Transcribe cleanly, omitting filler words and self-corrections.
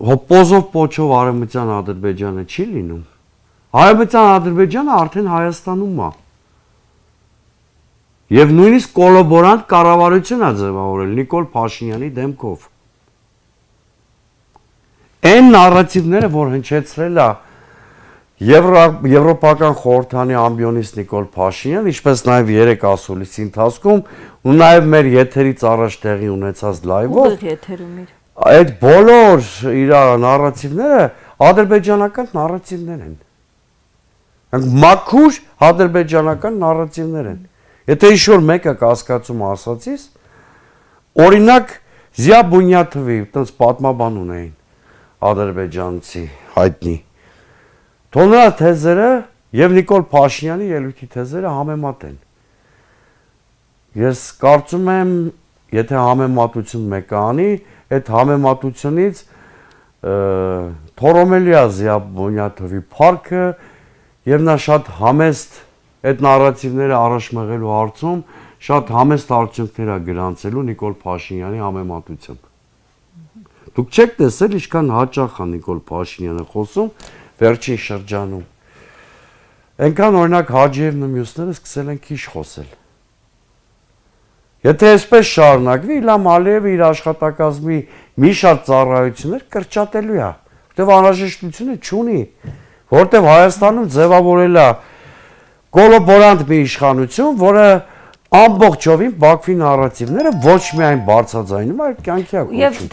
Հոպոզով պոչով Արևմտյան Ադրբեջանը չի լինում։ Արևմտյան Ադրբեջանը արդեն Հայաստանում է։ Եվ նույնիսկ կոլաբորանտ կառավարություն է ձևավորել Նիկոլ Փաշինյանի դեմքով։ Այն նարատիվները, որ հնչեցրել է Եվրոպական խորհրդանի ամբիոնիստ Նիկոլ Փաշինյան, ինչպես նաև 3 ասուլիսի ընթացքում ու նաև մեր եթերից առաջ տեղի ունեցած լայվով, այդ բոլոր իր նարատիվները ադրբեջանական նարատիվներ են։ Մաքուր ադրբեջանական նարատիվներ են։ Եթե ինչ-որ մեկը կասկածում ասացիս, օրինակ Զիա Բունյաթովի այդպես պատմաբան ունեին ադրբեջանցի հայտնի։ Թող նրա թեզերը եւ Նիկոլ Փաշինյանի ելույթի թեզերը համեմատ են։ Ես կարծում եմ, եթե համեմատություն մեկը անի, այդ համեմատությունից թորոմելի է Զիա Բունյաթովի փառքը եւ նա շատ համեստ այդ նարատիվները առաջ մղելու հարցում շատ համեստ արդյունքներ է գրանցելու Նիկոլ Փաշինյանի համեմատությամբ։ Դուք չեք տեսել ինչքան հաճախ է Նիկոլ Փաշինյանը խոսում վերջին շրջանում։ Այնքան օրինակ Հաջիևն ու մյուսները սկսել են քիչ խոսել։ Եթե այսպես շարունակվի, Իլհամ Ալիևը իր աշխատակազմի մի շարք ծառայություններ կրճատելու է, որտեղ անհրաժեշտությունը չունի, որտեղ Հայաստանում ձևավորել է կոլաբորանտ մի իշխանություն, որը ամբողջովին Բաքվի նարատիվները ոչ միայն բարձրաձայնում, այլ կյանքի է կոչում։